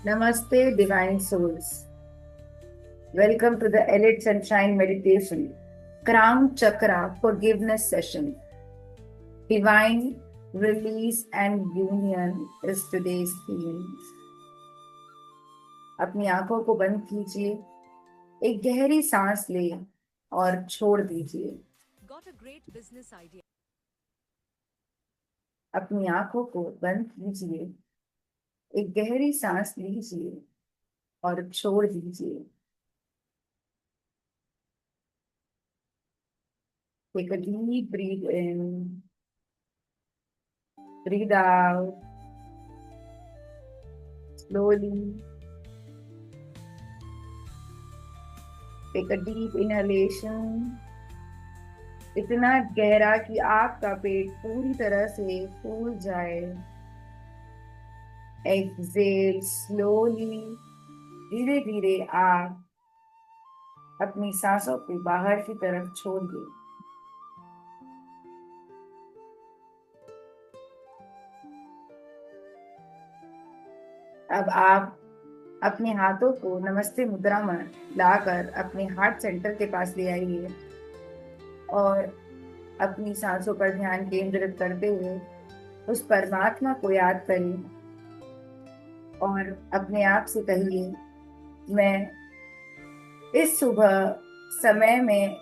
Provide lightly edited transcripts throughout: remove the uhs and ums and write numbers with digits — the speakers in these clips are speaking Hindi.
Namaste, Divine Souls. Welcome to the Elite Sunshine Meditation, Crown Chakra Forgiveness Session. Divine Release and Union is today's theme. अपनी आंखों को बंद कीजिए, एक गहरी सांस ले और छोड़ दीजिए। Got a great business idea. अपनी आंखों को बंद कीजिए, एक गहरी सांस लीजिए और छोड़ दीजिए। Take a deep breathe in, breathe out slowly. Take a deep inhalation, इतना गहरा कि आपका पेट पूरी तरह से फूल जाए। एक्सेल स्लोली, धीरे धीरे आप अपनी सांसों को बाहर की तरफ छोड़िए। अब आप अपने हाथों को नमस्ते मुद्रा में लाकर अपने हार्ट सेंटर के पास ले आइए और अपनी सांसों पर ध्यान केंद्रित करते हुए उस परमात्मा को याद करिए और अपने आप से कहिए, मैं इस सुबह समय में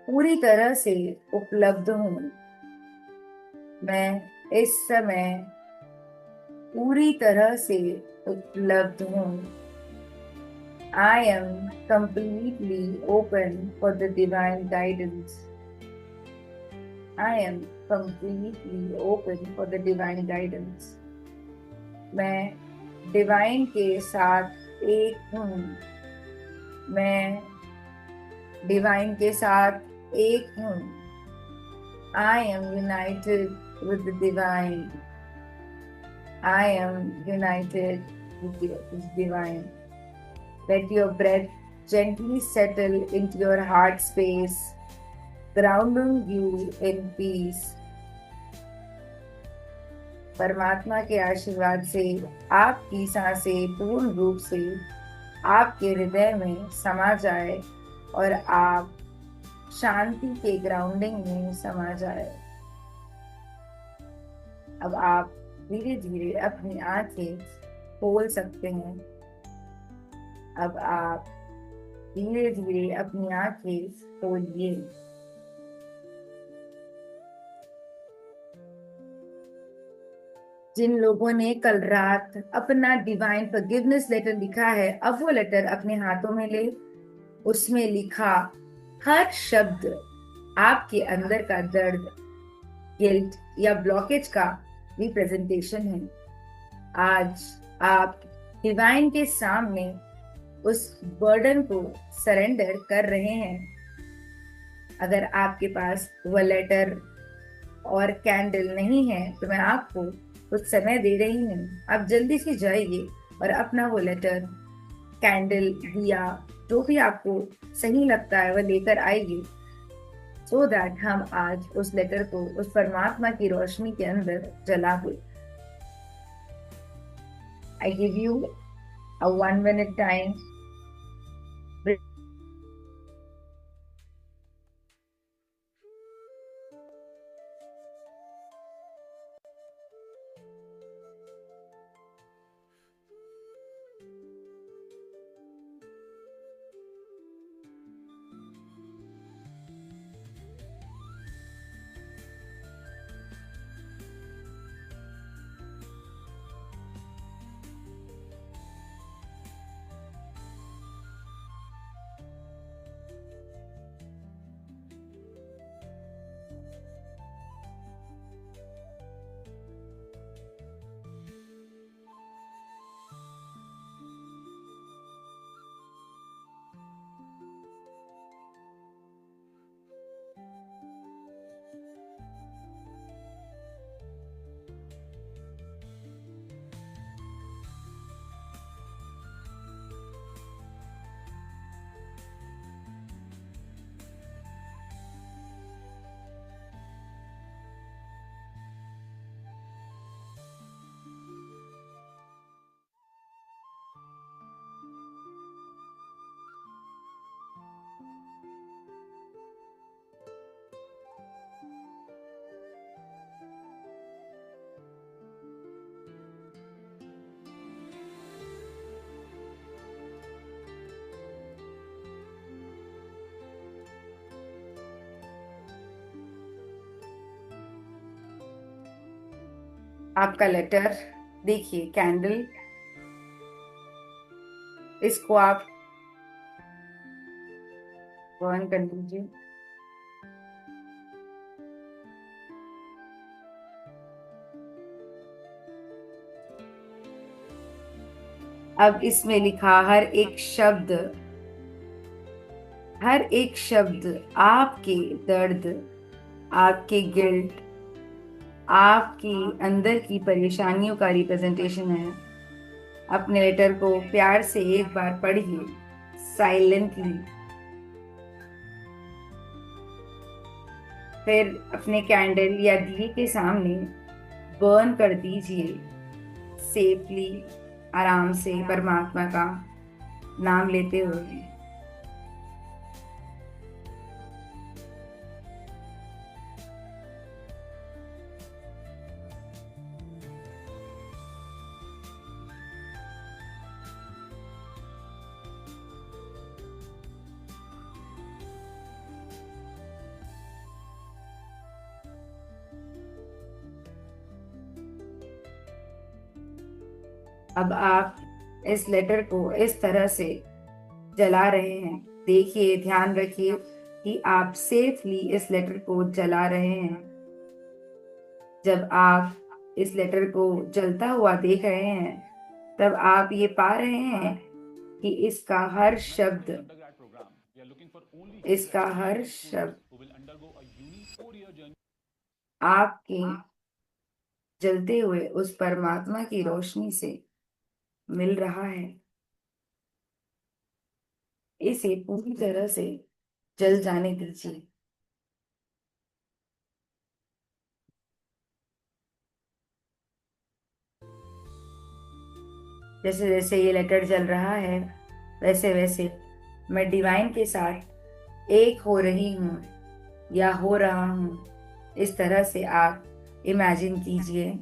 पूरी तरह से उपलब्ध हूँ। मैं इस समय पूरी तरह से उपलब्ध हूँ। I am completely open for the divine guidance. I am completely open for the divine guidance. मैं डिवाइन के साथ एक हूँ। मैं डिवाइन के साथ एक हूँ। I am united with the divine. I am united with the divine. Let your breath gently settle into your heart space, grounding you in peace. परमात्मा के आशीर्वाद से आपकी सांसें पूर्ण रूप से आपके हृदय में समा जाए और आप शांति के ग्राउंडिंग में समा जाए। अब आप धीरे धीरे अपनी आंखें खोल सकते हैं। अब आप धीरे धीरे अपनी आंखें खोलिए। जिन लोगों ने कल रात अपना डिवाइन फॉरगिवनेस लेटर लिखा है, अब वो लेटर अपने हाथों में ले। उसमें लिखा हर शब्द आपके अंदर का दर्द, गिल्ट या ब्लॉकेज का रिप्रेजेंटेशन है। आज आप डिवाइन के सामने उस बर्डन को सरेंडर कर रहे हैं। अगर आपके पास वो लेटर और कैंडल नहीं है तो मैं आपको कुछ समय दे रही हूँ। आप जल्दी से जाइए और अपना वो लेटर, कैंडल, दिया, जो भी आपको सही लगता है वह लेकर आइए, सो दैट हम आज उस लेटर को उस परमात्मा की रोशनी के अंदर जला दे। I give you a 1 minute time. आपका लेटर देखिए, कैंडल, इसको आप बर्न कर लीजिए। अब इसमें लिखा हर एक शब्द आपके दर्द, आपके गिल्ट, आपकी अंदर की परेशानियों का रिप्रेजेंटेशन है। अपने लेटर को प्यार से एक बार पढ़िए, साइलेंटली। फिर अपने कैंडल या दिए के सामने बर्न कर दीजिए, सेफली, आराम से, परमात्मा का नाम लेते हुए। अब आप इस लेटर को इस तरह से जला रहे हैं। देखिए, ध्यान रखिए कि आप सेफली इस लेटर को जला रहे हैं। जब आप इस लेटर को जलता हुआ देख रहे हैं, तब आप ये पा रहे हैं कि इसका हर शब्द आपके जलते हुए उस परमात्मा की रोशनी से मिल रहा है। इसे पूरी तरह से जल जाने दीजिए। जैसे जैसे ये लेटर जल रहा है, वैसे वैसे मैं डिवाइन के साथ एक हो रही हूँ या हो रहा हूँ। इस तरह से आप इमेजिन कीजिए।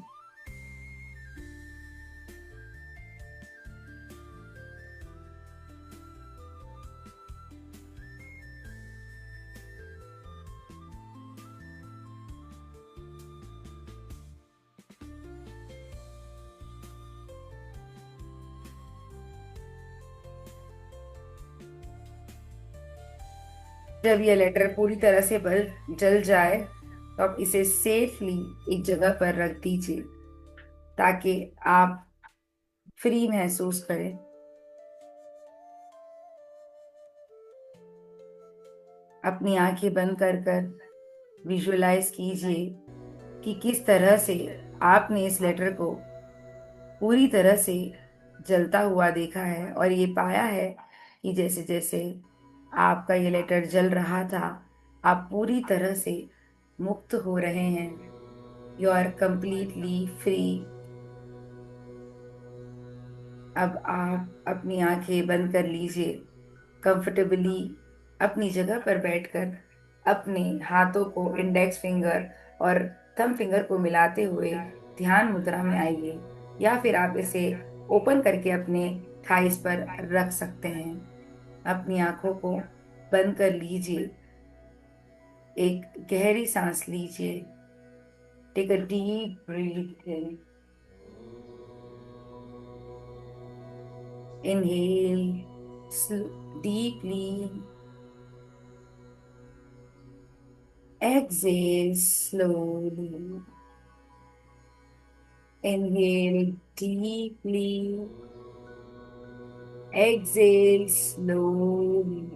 जब ये लेटर पूरी तरह से बल जल जाए, तो आप इसे सेफली एक जगह पर रख दीजिए, ताकि आप फ्री महसूस करें। अपनी आंखें बंद कर कर विजुअलाइज कीजिए कि किस तरह से आपने इस लेटर को पूरी तरह से जलता हुआ देखा है, और ये पाया है कि जैसे जैसे आपका ये लेटर जल रहा था, आप पूरी तरह से मुक्त हो रहे हैं। You are completely free. अब आप अपनी आंखें बंद कर लीजिए, कंफर्टेबली अपनी जगह पर बैठकर अपने हाथों को इंडेक्स फिंगर और थंब फिंगर को मिलाते हुए ध्यान मुद्रा में आइए, या फिर आप इसे ओपन करके अपने थाइस पर रख सकते हैं। अपनी आंखों को बंद कर लीजिए, एक गहरी सांस लीजिए। Take a deep breath in, inhale deeply, exhale slowly. Inhale deeply, exhale slowly.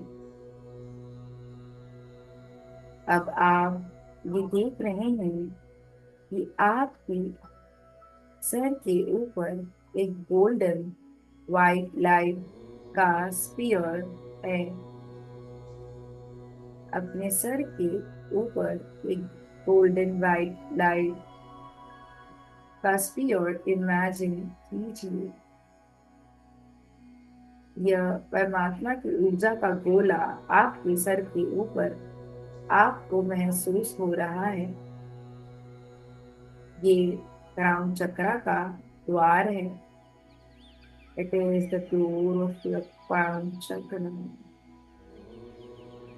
अब आप ये देख रहे हैं कि आपके सर के ऊपर एक गोल्डन वाइट लाइट का स्पीयर है। अपने सर के ऊपर एक गोल्डन वाइट लाइट का स्पीयर इमेजिन कीजिए। यह परमात्मा की ऊर्जा का गोला आपके सर के ऊपर आपको महसूस हो रहा है। ये क्राउन चक्रा का द्वार है। It is the door of your crown चक्र,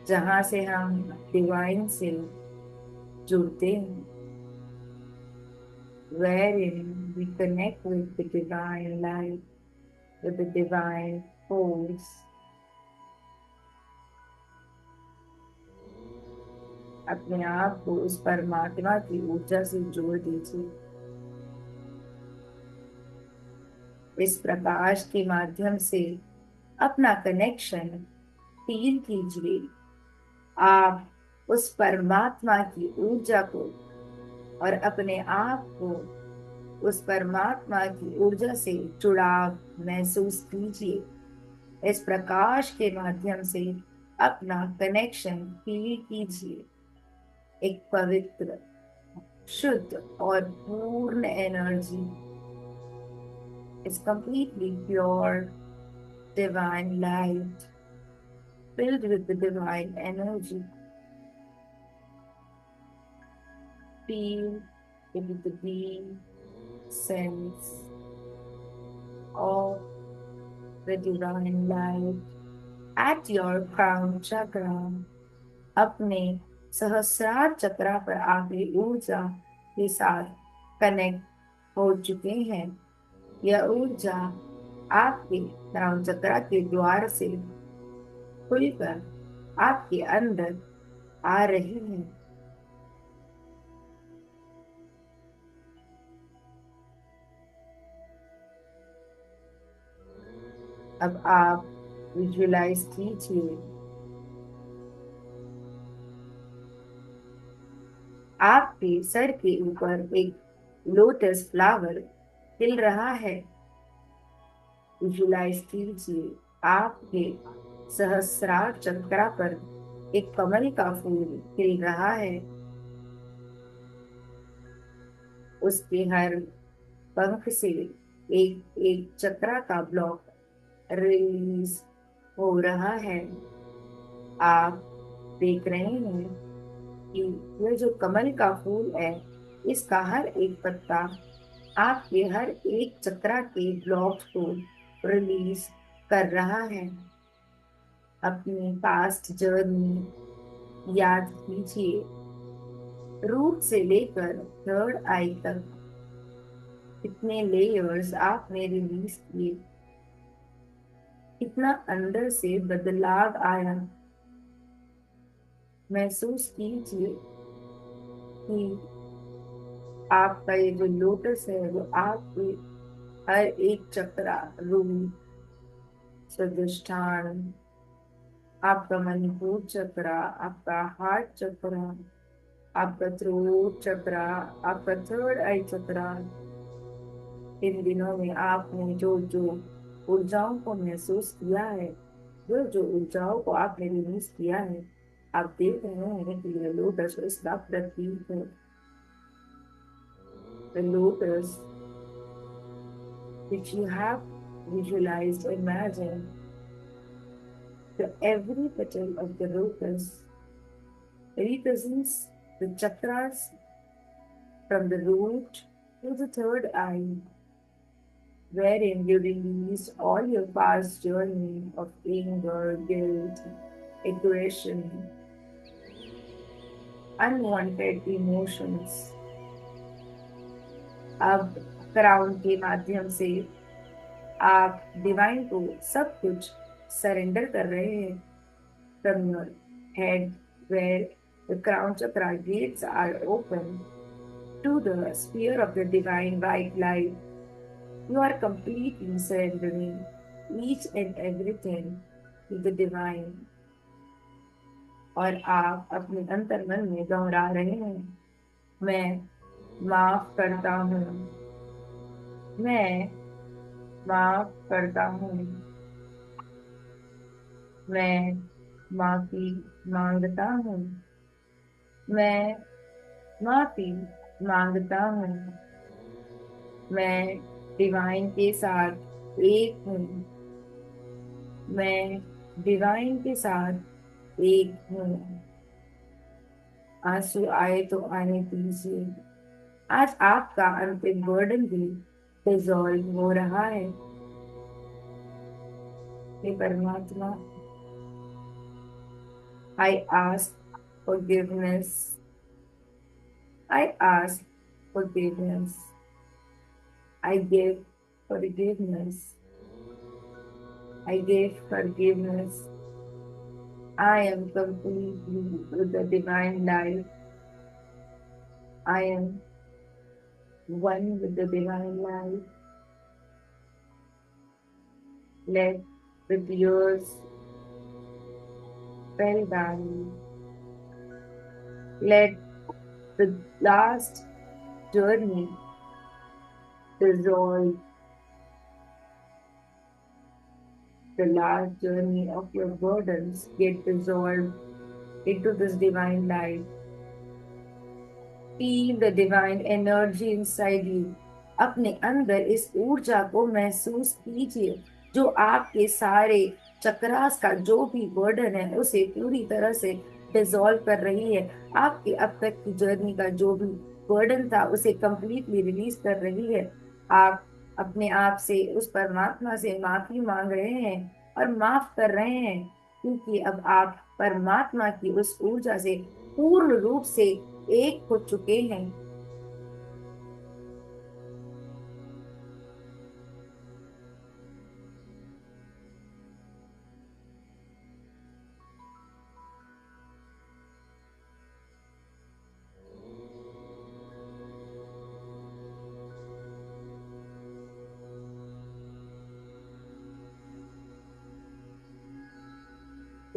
जहां से हम डिवाइन से जुड़ते हैं। wherein we connect with the divine light, with the divine force, अपने आप को उस परमात्मा की ऊर्जा से जोड़ दीजिए। इस प्रकाश के माध्यम से अपना कनेक्शन फील कीजिए। आप उस परमात्मा की ऊर्जा को और अपने आप को उस परमात्मा की ऊर्जा से जुड़ाव महसूस कीजिए। इस प्रकाश के माध्यम से अपना कनेक्शन फील कीजिए। एक पवित्र, शुद्ध और पूर्ण energy is completely pure divine light filled with the divine energy. Feel into the deep sense of the divine light at your crown chakra. अपने सहस्रार चक्रा पर आगे ऊर्जा के साथ कनेक्ट हो चुके हैं। यह ऊर्जा आपके क्राउन चक्रा के द्वार से खुलकर आपके अंदर आ रही है। अब आप विजुलाइज कीजिए आपके सर के ऊपर एक लोटस फ्लावर खिल रहा है। विजुलाइज कीजिए आपके सहस्रार चक्रा पर एक कमल का फूल खिल रहा है। उसके हर पंख से एक एक चक्रा का ब्लॉक रिलीज हो रहा है। आप देख रहे हैं कि यह जो कमल का फूल है, इसका हर एक पत्ता आपके हर एक चक्रा के ब्लॉक को रिलीज कर रहा है। अपनी पास्ट जर्नी याद कीजिए। रूट से लेकर थर्ड आई तक कितने लेयर्स आपने रिलीज किए, कितना अंदर से बदलाव आया। महसूस कीजिए कि आपका ये जो लोटस है वो आपके हर एक चक्रा, रूट, स्वादिष्ठान, आपका मणिपुर चक्रा, आपका हार्ट चक्रा, आपका थ्रोट चक्रा, आपका थर्ड आई चक्रा, इन दिनों में आपने जो जो ऊर्जाओं को महसूस किया है, जो जो ऊर्जाओं को आपने रिलीज किया है, आप देख रहे हैं कि यह लोटस इसका प्रतीक है। The lotus which you have visualized, imagined, the every petal of the lotus represents the chakras from the root to the third eye, wherein you release all your past journey of anger, guilt, aggression, unwanted emotions. अब क्राउन के माध्यम से आप डिवाइन को सब कुछ सरेंडर कर रहे हैं। From your head, where the crown chakra gates are open, to the sphere of the divine white light, you are completely surrendering each and everything to the divine. और आप अपने अंतर्मन में दोहरा रहे हैं, मैं माफ करता हूँ, मैं माफ करता हूँ, मैं माफी मांगता हूँ, मैं माफी मांगता हूँ, मैं डिवाइन के साथ एक हूँ, मैं डिवाइन के साथ एक हूँ। आंसू आए तो आने दीजिए। आज आपका अंतिम बर्डन भी डिसॉल्व हो रहा है। हे परमात्मा, I ask forgiveness. I ask forgiveness. I give forgiveness. I give forgiveness. I am completely with the divine light. I am one with the divine light. Let the tears fell down. Let the last journey dissolve. The last journey of your burdens get dissolved into this divine light. Feel the divine energy inside you. अपने अंदर इस ऊर्जा को महसूस कीजिए जो आपके सारे चक्रास का जो भी बर्डन है उसे पूरी तरह से डिसॉल्व कर रही है। आपके अब तक की जर्नी का जो भी बर्डन था उसे कंप्लीटली रिलीज कर रही है। आप अपने आप से उस परमात्मा से माफी मांग रहे हैं और माफ कर रहे हैं क्योंकि अब आप परमात्मा की उस ऊर्जा से पूर्ण रूप से एक हो चुके हैं।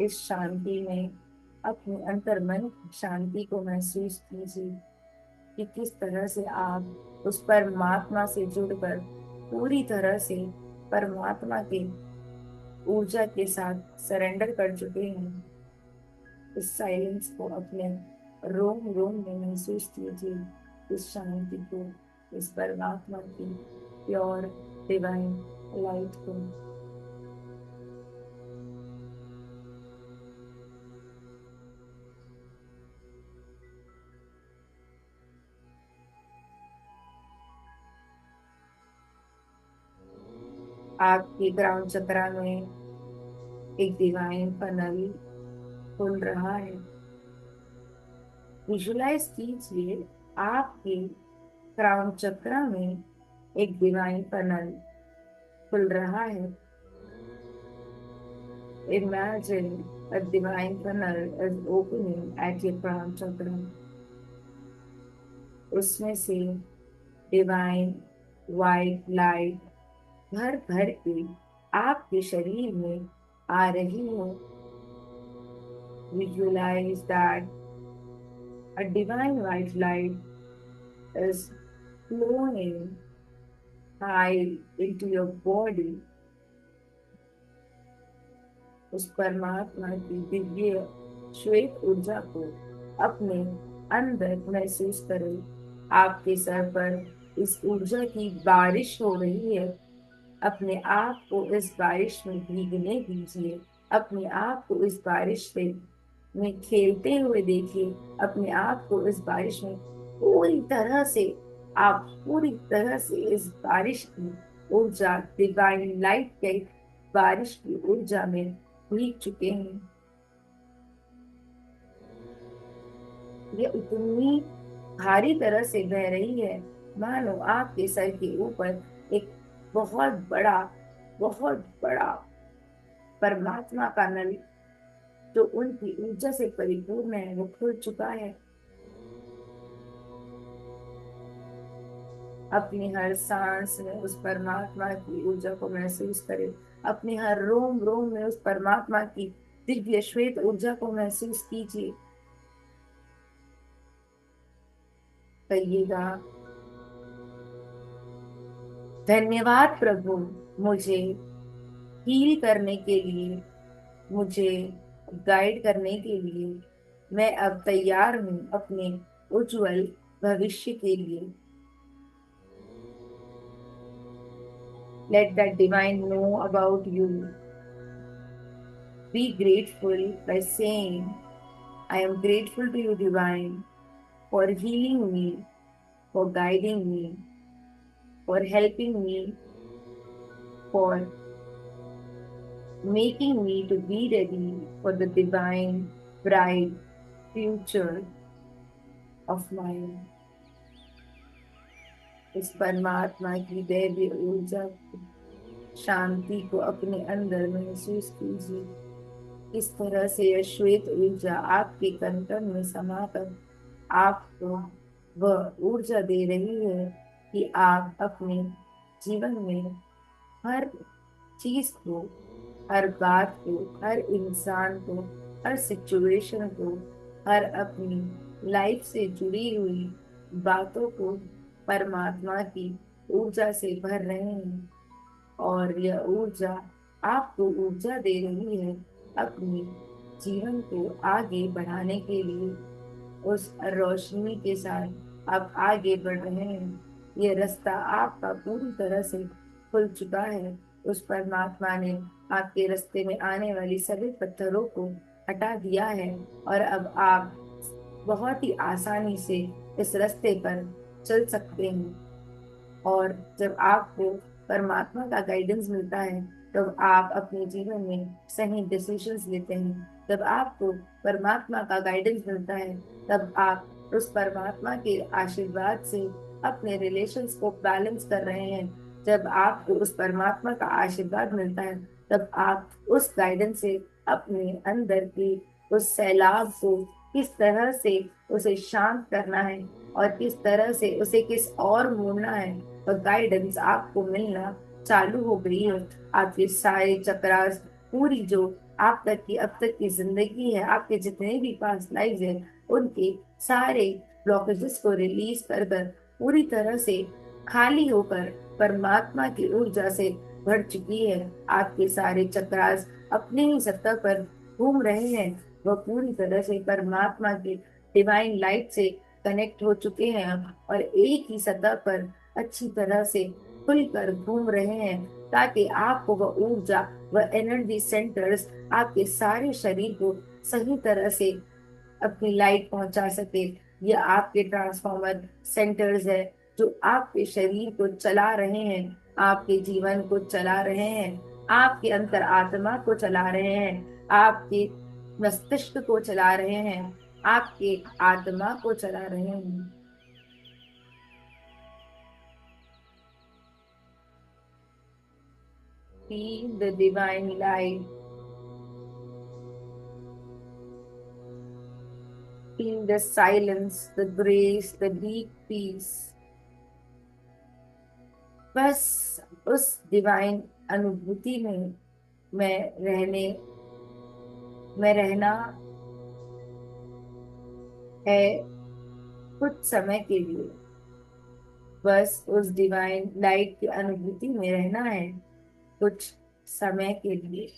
इस शांति में अपने अंतर्मन की शांति को महसूस कीजिए कि किस तरह से आप उस परमात्मा से जुड़कर पूरी तरह से परमात्मा के ऊर्जा के साथ सरेंडर कर चुके हैं। इस साइलेंस को अपने रोम रोम में महसूस कीजिए, इस शांति को, इस परमात्मा की प्योर डिवाइन लाइट को। आपके क्राउन चक्रा में एक डिवाइन फनल खुल रहा है। विजुलाइज कीजिए आपके क्राउन चक्रा में एक डिवाइन फनल खुल रहा है। Imagine a divine funnel is opening at your crown chakra. उसमें से डिवाइन वाइट लाइट भर भर के आपके शरीर में आ रही हो। Visualize that a divine white light is flowing high into your body. उस परमात्मा की दिव्य श्वेत ऊर्जा को अपने अंदर महसूस करें। आपके सर पर इस ऊर्जा की बारिश हो रही है। अपने आप को इस बारिश में भीगने दीजिए। अपने आप को इस बारिश से में खेलते हुए देखिए। अपने आप को इस बारिश में पूरी तरह से, आप पूरी तरह से इस बारिश की ऊर्जा, डिवाइन लाइट के बारिश की ऊर्जा में भीग चुके हैं। ये इतनी भारी तरह से बह रही है मानो आपके सर के ऊपर एक बहुत बड़ा परमात्मा का नल जो उनकी ऊर्जा से परिपूर्ण है वो खुल चुका है। अपनी हर सांस में उस परमात्मा की ऊर्जा को महसूस करें। अपने हर रोम रोम में उस परमात्मा की दिव्य श्वेत ऊर्जा को महसूस कीजिए। कहिएगा, धन्यवाद प्रभु, मुझे हील करने के लिए, मुझे गाइड करने के लिए। मैं अब तैयार हूँ अपने उज्जवल भविष्य के लिए। Let that divine know about you. Be grateful by saying, I am grateful to you, divine, for healing me, for guiding me, for helping me, for making me to be ready for the divine, bright future of mine. इस परमात्मा की दैवीय ऊर्जा शांति को अपने अंदर महसूस कीजिए। इस तरह से यह श्वेत ऊर्जा आपके कंकण में समाकर आपको वह ऊर्जा दे रही है कि आप अपने जीवन में हर चीज को, हर बात को, हर इंसान को, हर सिचुएशन को, हर अपनी लाइफ से जुड़ी हुई बातों को परमात्मा की ऊर्जा से भर रहे हैं। और यह ऊर्जा आपको ऊर्जा दे रही है अपने जीवन को आगे बढ़ाने के लिए। उस रोशनी के साथ आप आगे बढ़ रहे हैं। ये रास्ता आपका पूरी तरह से खुल चुका है। उस परमात्मा ने आपके रास्ते में आने वाली सभी पत्थरों को हटा दिया है और अब आप बहुत ही आसानी से इस रास्ते पर चल सकते हैं। और जब आपको परमात्मा का गाइडेंस मिलता है तब आप अपने जीवन में सही डिसीजंस लेते हैं। जब आपको परमात्मा का गाइडेंस मिलता है तब आप उस परमात्मा के आशीर्वाद से अपने रिलेशंस को बैलेंस कर रहे हैं। जब आपको उस परमात्मा का आशीर्वाद मिलता है तब आप उस गाइडेंस से अपने अंदर की उस सैलाब को किस तरह से उसे शांत करना है और किस तरह से उसे किस और मोड़ना है और गाइडेंस आपको मिलना चालू हो गई है। आपके सारे चक्रास, पूरी जो आप तक की अब तक की जिंदगी है, आपके जितने भी पास्ट लाइफ है, उनके सारे ब्लॉकेजेस को रिलीज कर कर पूरी तरह से खाली होकर परमात्मा की ऊर्जा से भर चुकी है। आपके सारे चक्रास अपने ही सत्ता पर घूम रहे हैं। वह पूरी तरह से परमात्मा की डिवाइन लाइट से कनेक्ट हो चुके हैं और एक ही सतह पर अच्छी तरह से खुलकर घूम रहे हैं ताकि आपको वह ऊर्जा, वह एनर्जी सेंटर्स आपके सारे शरीर को सही तरह से अपनी लाइट पहुंचा सके। ये आपके ट्रांसफॉर्मर सेंटर्स है जो आपके शरीर को चला रहे हैं, आपके जीवन को चला रहे हैं, आपके अंतर आत्मा को चला रहे हैं, आपके मस्तिष्क को चला रहे हैं, आपके आत्मा को चला रहे हैं। Feel the divine light. Feel the silence, the grace, the deep peace. बस उस डिवाइन अनुभूति में मैं रहने में रहना है कुछ समय के लिए। बस उस डिवाइन लाइट की अनुभूति में रहना है कुछ समय के लिए।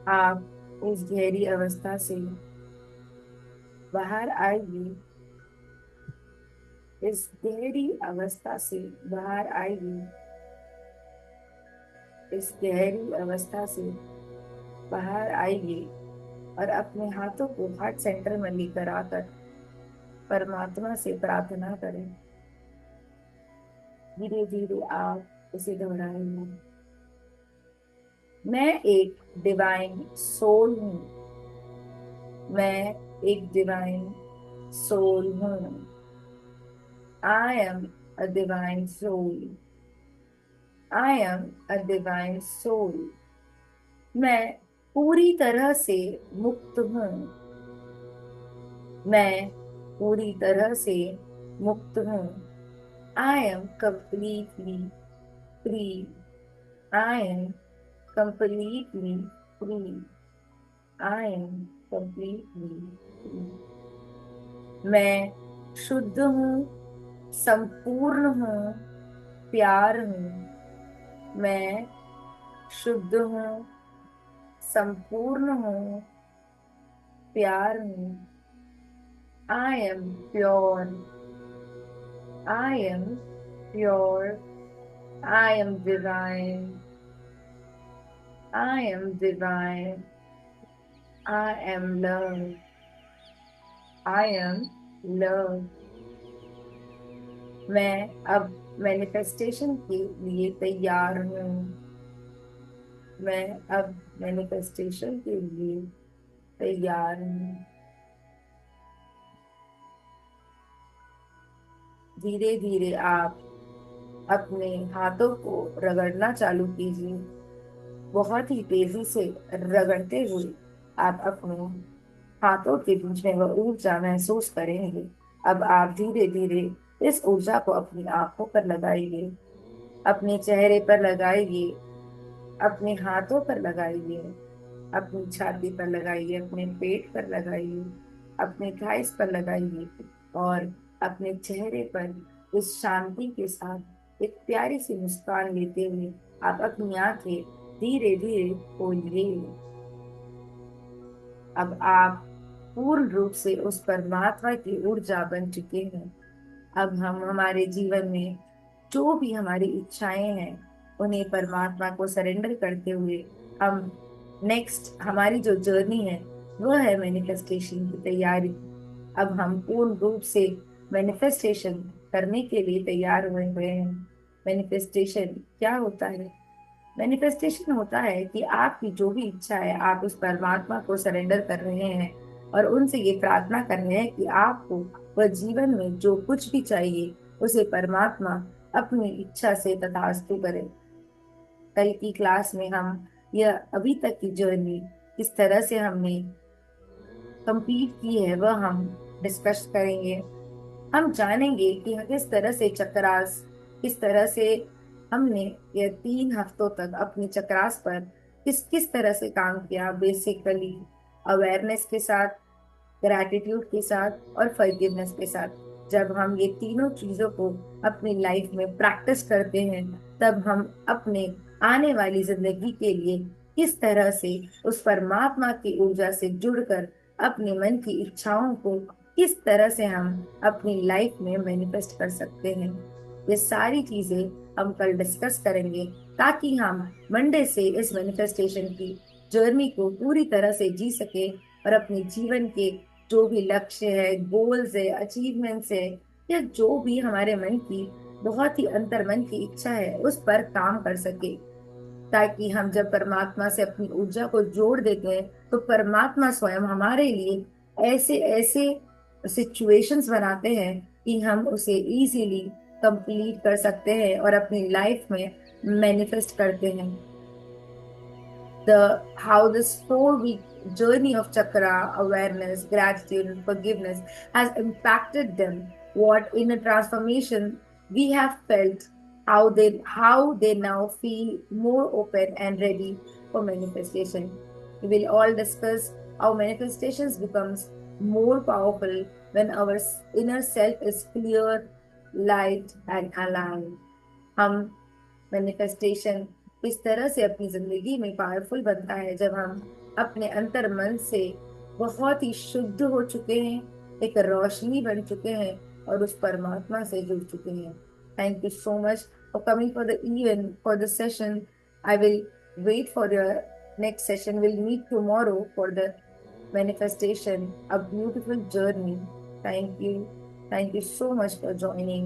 आप इस गहरी अवस्था से बाहर आइए। इस गहरी अवस्था से बाहर आइए। इस गहरी अवस्था से बाहर आइए और अपने हाथों को हार्ट सेंटर में लेकर आकर परमात्मा से प्रार्थना करें। धीरे धीरे आप इसे दोहराएंगे। मैं एक डिवाइन सोल हूँ। मैं एक डिवाइन सोल हूँ। I am a divine soul. I am a divine soul. मैं पूरी तरह से मुक्त हूँ। मैं पूरी तरह से मुक्त हूँ। I am completely free. I am completely free. I am completely free. मैं शुद्ध हूँ, संपूर्ण हूँ, प्यार हूँ। मैं शुद्ध हूँ, संपूर्ण हूँ, प्यार हूँ। I am pure. I am pure. I am divine. I am divine. I am love. I am love. मैं अब मैनिफेस्टेशन के लिए तैयार हूँ। मैं अब मैनिफेस्टेशन के लिए तैयार हूँ। धीरे धीरे आप अपने हाथों को रगड़ना चालू कीजिए। बहुत ही तेजी से रगड़ते हुए आप अपने हाथों के बीच में वह ऊर्जा महसूस करेंगे। अब आप धीरे धीरे इस ऊर्जा को अपनी आंखों पर लगाइए, अपने चेहरे पर लगाइए, अपने हाथों पर लगाइए, अपनी छाती पर लगाइए, अपने पेट पर लगाइए, अपने थाइस पर लगाइए और अपने चेहरे पर इस शांति के साथ एक प्यारी सी मुस्कान लेते हुए आप अपनी आंखें धीरे धीरे खोलिए। अब आप पूर्ण रूप से उस परमात्मा की ऊर्जा बन चुके हैं। अब हम हमारे जीवन में जो भी हमारी इच्छाएं हैं उन्हें परमात्मा को सरेंडर करते हुए हम नेक्स्ट हमारी जो जर्नी है वह है मैनिफेस्टेशन की तैयारी। अब हम पूर्ण रूप से मैनिफेस्टेशन करने के लिए तैयार हुए हुए हैं। मैनिफेस्टेशन क्या होता है? मैनिफेस्टेशन होता है कि आपकी जो भी इच्छा है आप उस परमात्मा को सरेंडर कर रहे हैं और उनसे ये प्रार्थना कर रहे हैं कि आपको वह जीवन में जो कुछ भी चाहिए उसे परमात्मा अपनी इच्छा से तथास्तु करे। कल की क्लास में हम यह अभी तक की जर्नी किस तरह से हमने कंप्लीट की है वह हम डिस्कस करेंगे। हम जानेंगे कि किस तरह से चक्रास, किस तरह से हमने यह 3 हफ्तों तक अपने चक्रास पर किस किस तरह से काम किया। बेसिकली अवेयरनेस के साथ, ग्रैटिट्यूड के साथ और फॉरगिवनेस के साथ। जब हम ये तीनों चीजों को अपनी लाइफ में प्रैक्टिस करते हैं तब हम अपने आने वाली जिंदगी के लिए किस तरह से उस परमात्मा की ऊर्जा से जुड़कर अपने मन की इच्छाओं को किस तरह से हम अपनी लाइफ में मैनिफेस्ट कर सकते हैं। ये सारी चीजें हम कल डिस्कस करेंगे ताकि हम मंडे से इस मैनिफेस्टेशन की जर्नी को पूरी तरह से जी सके और अपने जीवन के जो भी लक्ष्य है, गोल्स है, अचीवमेंट्स है या जो भी हमारे मन की बहुत ही अंतर्मन की इच्छा है उस पर काम कर सके। ताकि हम जब परमात्मा से अपनी ऊर्जा को जोड़ देते हैं तो परमात्मा स्वयं हमारे लिए ऐसे ऐसे सिचुएशंस बनाते हैं कि हम उसे इजीली कंप्लीट कर सकते हैं और अपनी लाइफ में मैनिफेस्ट करते हैं। The how this 4 week journey of chakra awareness, gratitude, and forgiveness has impacted them. What inner transformation we have felt, how they now feel more open and ready for manifestation. We will all discuss how manifestations becomes more powerful when our inner self is clear, light, and aligned. हम मैनिफेस्टेशन इस तरह से अपनी जिंदगी में पावरफुल बनता है जब हम अपने अंतर मन से बहुत ही शुद्ध हो चुके हैं, एक रोशनी बन चुके हैं और उस परमात्मा से जुड़ चुके हैं। Thank you so much for coming for the event for the session. I will wait for your next session. Will meet tomorrow for the manifestation, a beautiful journey. Thank you. Thank you so much for joining.